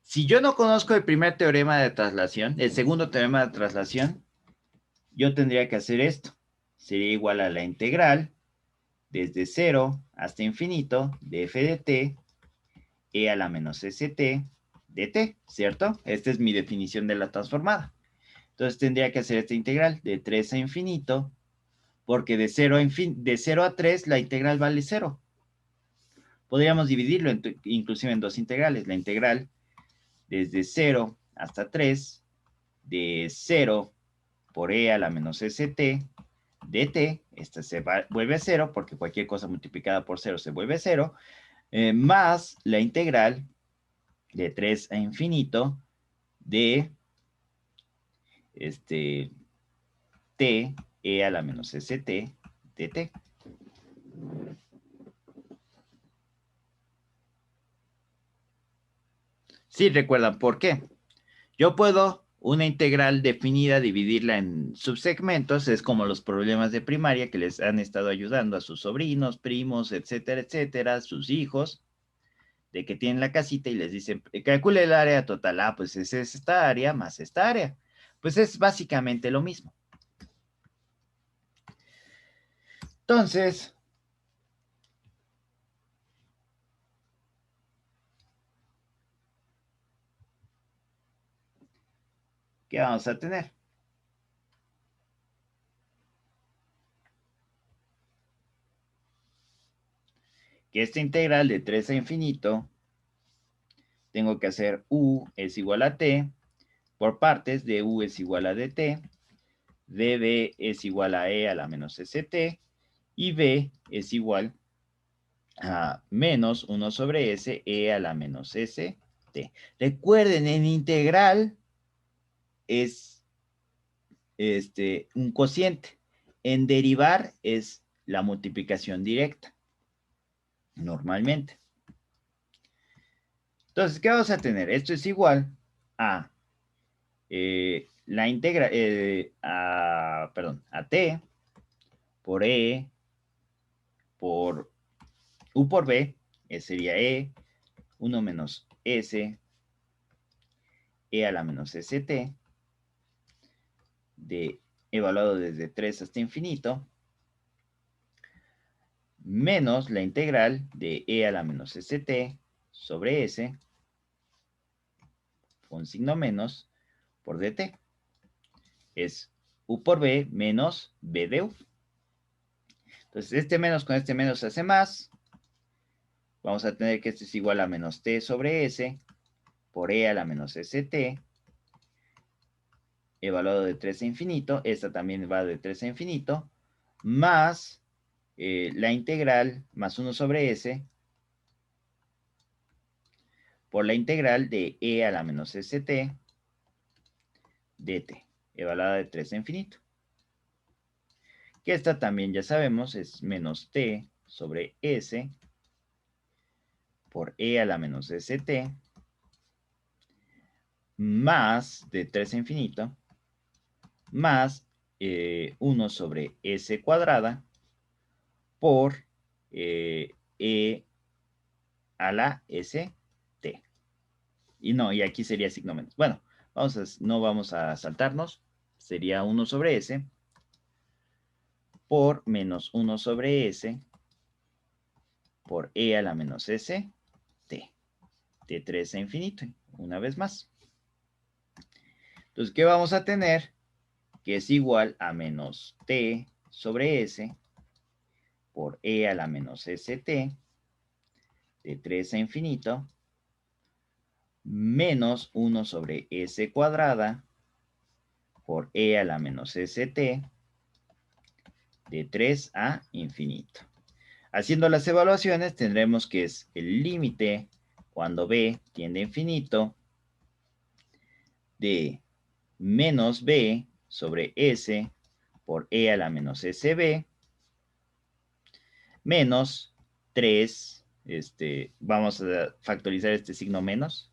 [SPEAKER 1] Si yo no conozco el primer teorema de traslación, el segundo teorema de traslación, yo tendría que hacer esto. Sería igual a la integral desde 0 hasta infinito de f de t e a la menos st de t, ¿cierto? Esta es mi definición de la transformada. Entonces tendría que hacer esta integral de 3 a infinito, porque de 0 a 3 la integral vale 0. Podríamos dividirlo inclusive en dos integrales. La integral desde 0 hasta 3 de 0 por e a la menos st de t, esta vuelve a 0 porque cualquier cosa multiplicada por 0 se vuelve 0, más la integral de 3 a infinito de t e a la menos st de t. Sí, recuerdan por qué. Yo puedo una integral definida dividirla en subsegmentos, es como los problemas de primaria que les han estado ayudando a sus sobrinos, primos, etcétera, sus hijos, de que tienen la casita y les dicen, calcule el área total. Ah, pues es esta área más esta área. Pues es básicamente lo mismo. Entonces, ¿qué vamos a tener? Que esta integral de 3 a infinito, tengo que hacer u es igual a t, por partes de u es igual a dt, db es igual a e a la menos st, y b es igual a menos 1 sobre s e a la menos st. Recuerden, en integral es un cociente. En derivar es la multiplicación directa, normalmente. Entonces, ¿qué vamos a tener? Esto es igual a la integra, a t por e por u por b, sería e, 1 menos s, e a la menos st, de evaluado desde 3 hasta infinito, menos la integral de e a la menos st sobre s, con signo menos, por dt. Es u por b menos b de u. Entonces, este menos con este menos hace más. Vamos a tener que esto es igual a menos t sobre s por e a la menos st, evaluado de 3 a infinito. Esta también va de 3 a infinito, más la integral más 1 sobre s por la integral de e a la menos st dt, evaluada de 3 a infinito. Que esta también ya sabemos es menos t sobre s por e a la menos st más de 3 a infinito más 1 sobre s cuadrada por e a la st. Y aquí sería signo menos. Bueno, no vamos a saltarnos. Sería 1 sobre s por menos 1 sobre s por e a la menos st de 3 a infinito. Una vez más. Entonces, ¿qué vamos a tener? Que es igual a menos t sobre s por e a la menos st de 3 a infinito menos 1 sobre s cuadrada por e a la menos st de 3 a infinito. Haciendo las evaluaciones tendremos que es el límite cuando b tiende a infinito de menos b sobre s por e a la menos sb menos 3, vamos a factorizar este signo menos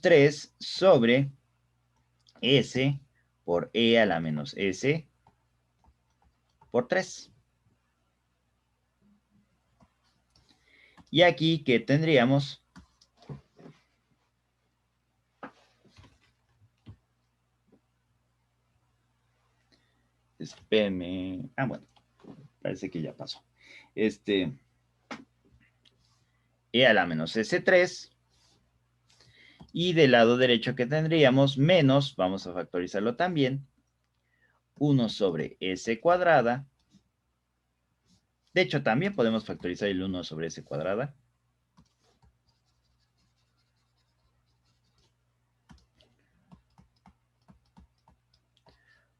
[SPEAKER 1] 3 sobre s por e a la menos s por 3. Y aquí, ¿qué tendríamos? Espérenme. Ah, bueno. Parece que ya pasó. E a la menos S3. Y del lado derecho que tendríamos menos, vamos a factorizarlo también, 1 sobre S cuadrada. De hecho, también podemos factorizar el 1 sobre S cuadrada.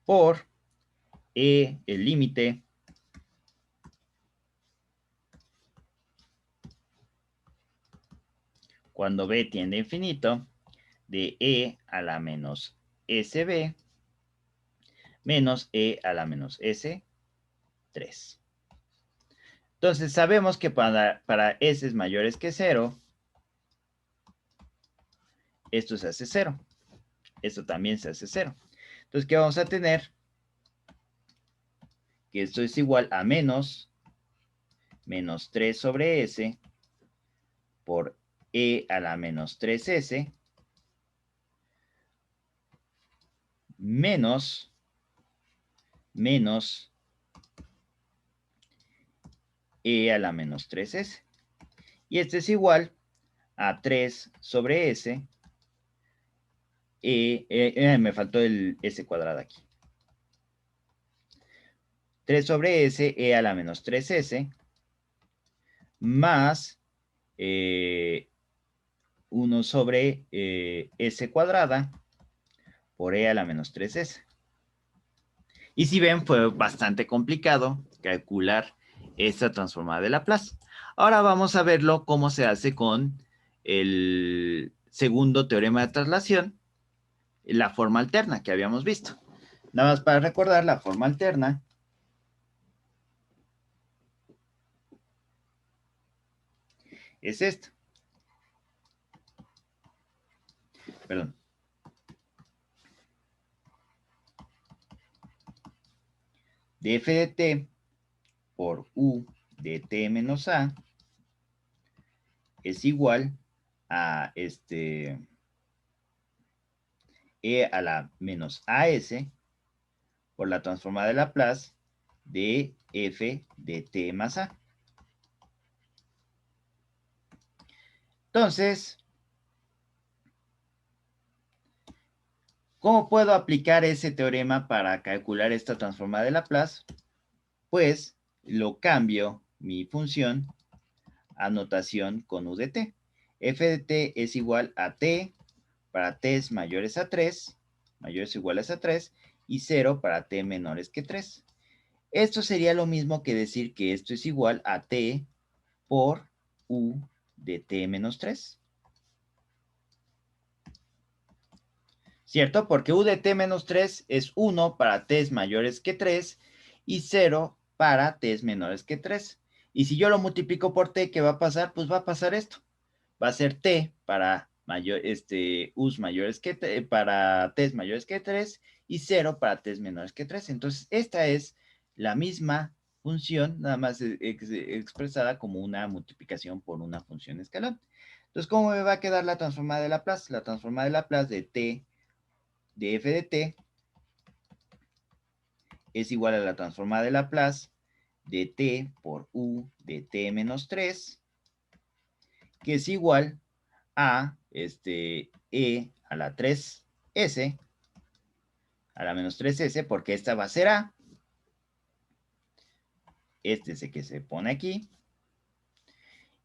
[SPEAKER 1] Por E, el límite, cuando B tiende a infinito, de E a la menos SB menos E a la menos S3. Entonces, sabemos que para S mayores que 0, esto se hace 0. Esto también se hace 0. Entonces, ¿qué vamos a tener? Que esto es igual a menos 3 sobre S por E a la menos 3S menos E a la menos 3S. Y esto es igual a 3 sobre S. Me faltó el S cuadrado aquí. 3 sobre S, E a la menos 3S, más 1 sobre S cuadrada por E a la menos 3S. Y si ven, fue bastante complicado calcular esta transformada de Laplace. Ahora vamos a verlo cómo se hace con el segundo teorema de traslación, la forma alterna que habíamos visto. Nada más para recordar, la forma alterna es esta. Perdón. De f de t por u de t menos a es igual a e a la menos as por la transformada de Laplace de f de t más a. Entonces, ¿cómo puedo aplicar ese teorema para calcular esta transformada de Laplace? Pues lo cambio mi función a notación con u de t. F de t es igual a t para t mayores a 3, mayores o iguales a 3, y 0 para t menores que 3. Esto sería lo mismo que decir que esto es igual a t por u de t menos 3. ¿Cierto? Porque u de t menos 3 es 1 para t mayores que 3 y 0 para t menores que 3. Y si yo lo multiplico por t, ¿qué va a pasar? Pues va a pasar esto. Va a ser t para u's mayores que t, para t mayores que 3 y 0 para t menores que 3. Entonces, esta es la misma función, nada más expresada como una multiplicación por una función escalar. Entonces, ¿cómo me va a quedar la transformada de Laplace? La transformada de Laplace de t de f de t es igual a la transformada de Laplace de t por u de t menos 3, que es igual a e a la 3s, a la menos 3s, porque esta va a ser a. Este es el que se pone aquí.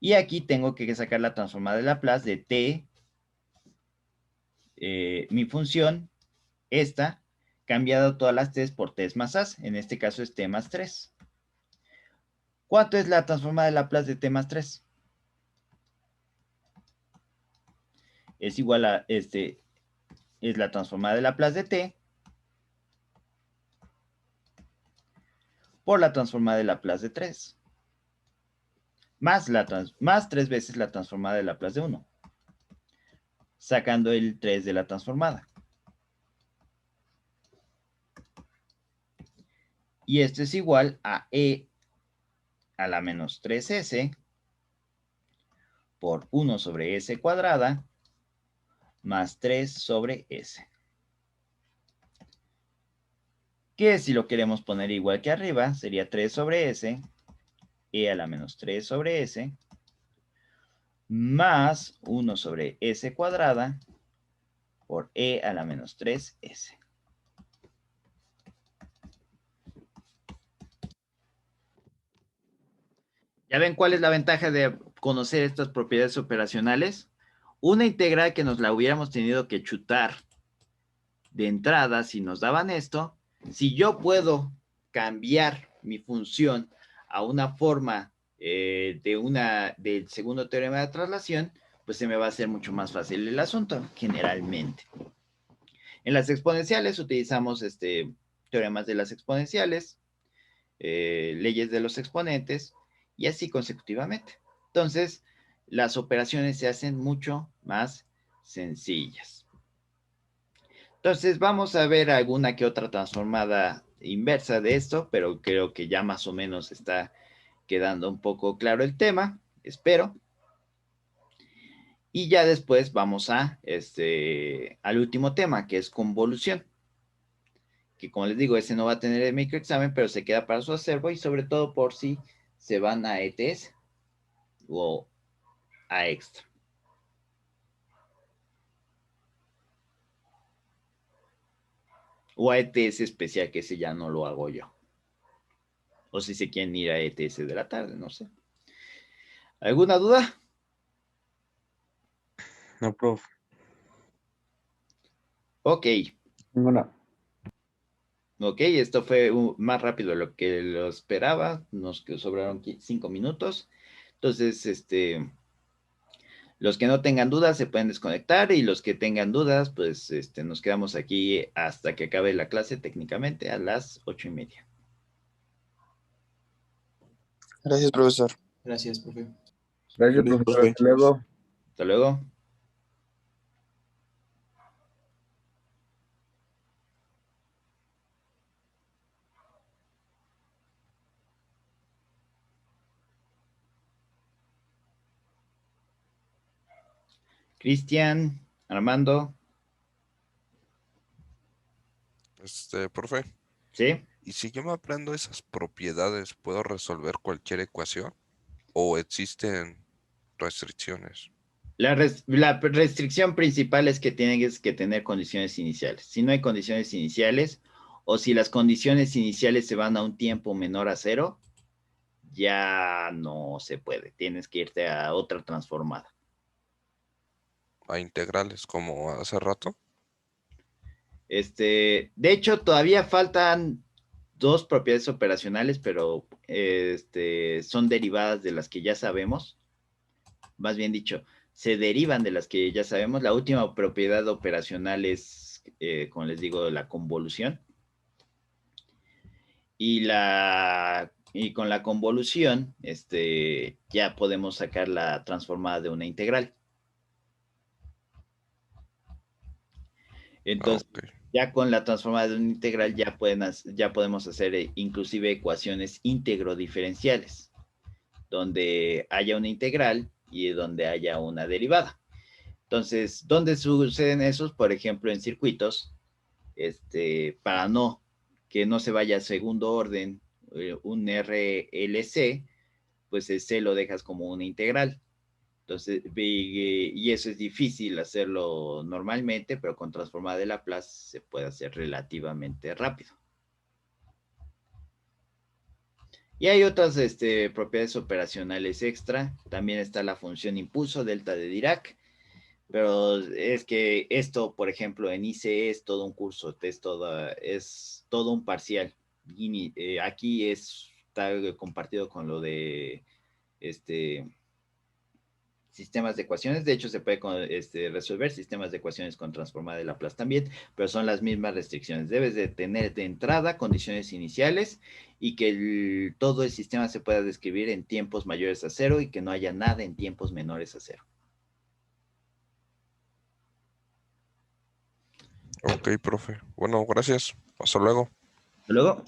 [SPEAKER 1] Y aquí tengo que sacar la transformada de Laplace de t, mi función, esta, cambiado todas las t por t más a. En este caso es t más 3. ¿Cuánto es la transformada de Laplace de t más 3? Es igual a, es la transformada de Laplace de t por la transformada de Laplace de 3. Más 3 veces la transformada de Laplace de 1. Sacando el 3 de la transformada. Y esto es igual a e a la menos 3s por 1 sobre s cuadrada más 3 sobre s. que si lo queremos poner igual que arriba, sería 3 sobre S, E a la menos 3 sobre S, más 1 sobre S cuadrada por E a la menos 3S. ¿Ya ven cuál es la ventaja de conocer estas propiedades operacionales? Una integral que nos la hubiéramos tenido que chutar de entrada si nos daban esto, si yo puedo cambiar mi función a una forma del segundo teorema de traslación, pues se me va a hacer mucho más fácil el asunto, generalmente. En las exponenciales utilizamos teoremas de las exponenciales, leyes de los exponentes, y así consecutivamente. Entonces, las operaciones se hacen mucho más sencillas. Entonces, vamos a ver alguna que otra transformada inversa de esto, pero creo que ya más o menos está quedando un poco claro el tema, espero. Y ya después vamos al último tema, que es convolución. Que como les digo, ese no va a tener el microexamen, pero se queda para su acervo y sobre todo por si se van a ETS o a extra. O a ETS especial, que ese ya no lo hago yo. O si se quieren ir a ETS de la tarde, no sé. ¿Alguna duda?
[SPEAKER 4] No, prof.
[SPEAKER 1] Ok.
[SPEAKER 3] Ninguna.
[SPEAKER 1] Ok, esto fue más rápido de lo que lo esperaba. Nos sobraron 5 minutos. Entonces, los que no tengan dudas se pueden desconectar y los que tengan dudas, pues nos quedamos aquí hasta que acabe la clase técnicamente a las 8:30.
[SPEAKER 5] Gracias, profesor.
[SPEAKER 3] Gracias, profe.
[SPEAKER 6] Gracias,
[SPEAKER 5] Gracias,
[SPEAKER 6] profesor.
[SPEAKER 5] profe.
[SPEAKER 6] Hasta luego.
[SPEAKER 1] Hasta luego. Cristian, Armando,
[SPEAKER 2] Profe,
[SPEAKER 1] ¿sí?
[SPEAKER 2] ¿y si yo me aprendo esas propiedades, puedo resolver cualquier ecuación? ¿O existen restricciones?
[SPEAKER 1] La restricción principal es que tienes que tener condiciones iniciales. Si no hay condiciones iniciales, o si las condiciones iniciales se van a un tiempo menor a 0, ya no se puede. Tienes que irte a otra transformada.
[SPEAKER 2] ¿A integrales como hace rato?
[SPEAKER 1] De hecho, todavía faltan 2 propiedades operacionales, pero son derivadas de las que ya sabemos. Más bien dicho, se derivan de las que ya sabemos. La última propiedad operacional es, como les digo, la convolución. Y con la convolución, ya podemos sacar la transformada de una integral. Entonces,
[SPEAKER 2] Ok.
[SPEAKER 1] ya con la transformada de una integral ya podemos hacer inclusive ecuaciones íntegro-diferenciales, donde haya una integral y donde haya una derivada. Entonces, ¿dónde suceden esos? Por ejemplo, en circuitos, para que no se vaya a segundo orden, un RLC, pues el C lo dejas como una integral. Entonces, y eso es difícil hacerlo normalmente, pero con transformada de Laplace se puede hacer relativamente rápido. Y hay otras propiedades operacionales extra. También está la función impulso, delta de Dirac. Pero es que esto, por ejemplo, en ICE es todo un curso, es todo un parcial. Y aquí está compartido con lo de sistemas de ecuaciones. De hecho, se puede resolver sistemas de ecuaciones con transformada de Laplace también, pero son las mismas restricciones. Debes de tener de entrada condiciones iniciales y que todo el sistema se pueda describir en tiempos mayores a 0 y que no haya nada en tiempos menores a 0.
[SPEAKER 2] Ok, profe. Bueno, gracias. Hasta luego.
[SPEAKER 1] Luego.